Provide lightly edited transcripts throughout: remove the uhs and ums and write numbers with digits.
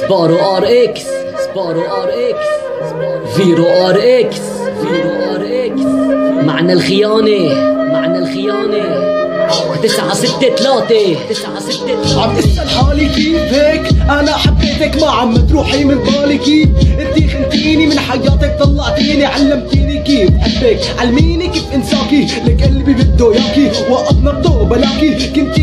سبارو ار اكس، سبارو ار اكس، فيرو ار اكس، فيرو ار اكس. معنى الخيانة، معنى الخيانة 963 963. عم تسأل حالي كيف هيك انا حبيتك ما عم تروحي من بالي كيف انتي خنتيني من حياتك طلعتيني علمتيني كيف حبك علميني كيف انساكي لك قلبي بده ياكي وقت نبضه بلاكي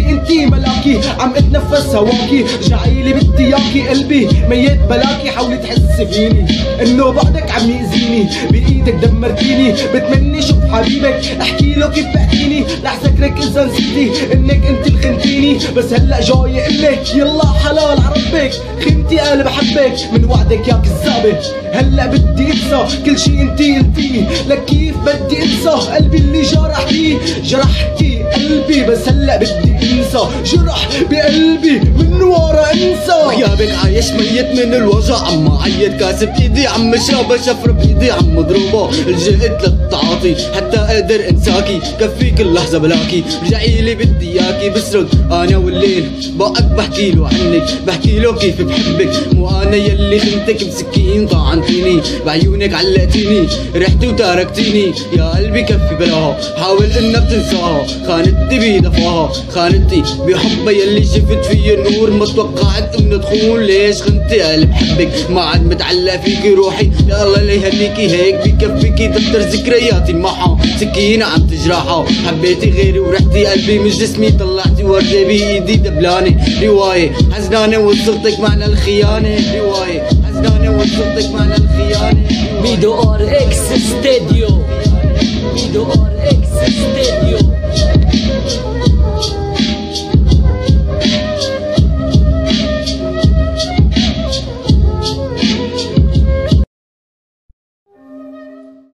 انتي ملاكي عم اتنفس هواكي رجعيلي بدي ياكي قلبي ميت بلاكي حاولي تحسي فيني انه بعدك عم يأذيني بايدك دمرتيني بتمني شوف حبيبك احكي له كيف بعتيني رح ذكرك اذا نسيتي انك انت اللي خنتيني بس هلا جاي اقلك يلا حلال عربك خنتي انا بحبك من وعدك يا كذابه هلا بدي انسى كل شي انتي لك كيف بدي انسى قلبي اللي جرحتي قلبي بس هلا بدي انسى جرح بقلبي من ورا انسى غيابك عايش ميت من الوجع عم عيط كاسب ايدي عم شرب شفر بايدي عم مضروبه لجأت للتعاطي حتى اقدر انساكي كفي كل لحظه بلاكي رجعيلي بدي اياكي بسرد انا والليل بقك بحكي له عنك بحكي له كيف بحبك مو انا يلي خنتك بسكين طعنتيني بعيونك علقتيني رحتي وتاركتيني يا قلبي كفي بلاها حاول انك تنساها خانتي بيدفاها خانتي بحبها يلي شفت فيا النور ما توقعت انه تخون ليش خنتي قلب بحبك ما عاد متعلق فيكي روحي يا الله لا يهنيكي هيك بكفيكي دفتر ذكرياتي معها سكينة عم تجرحها حبيتي غيري ورحتي قلبي من جسمي طلعتي وردة بايدي دبلانة رواية حزنانة وصلتك معنى الخيانة رواية حزنانة وصلتك معنى الخيانة ميدو ار اكس ستوديو، ميدو ار اكس ستوديو.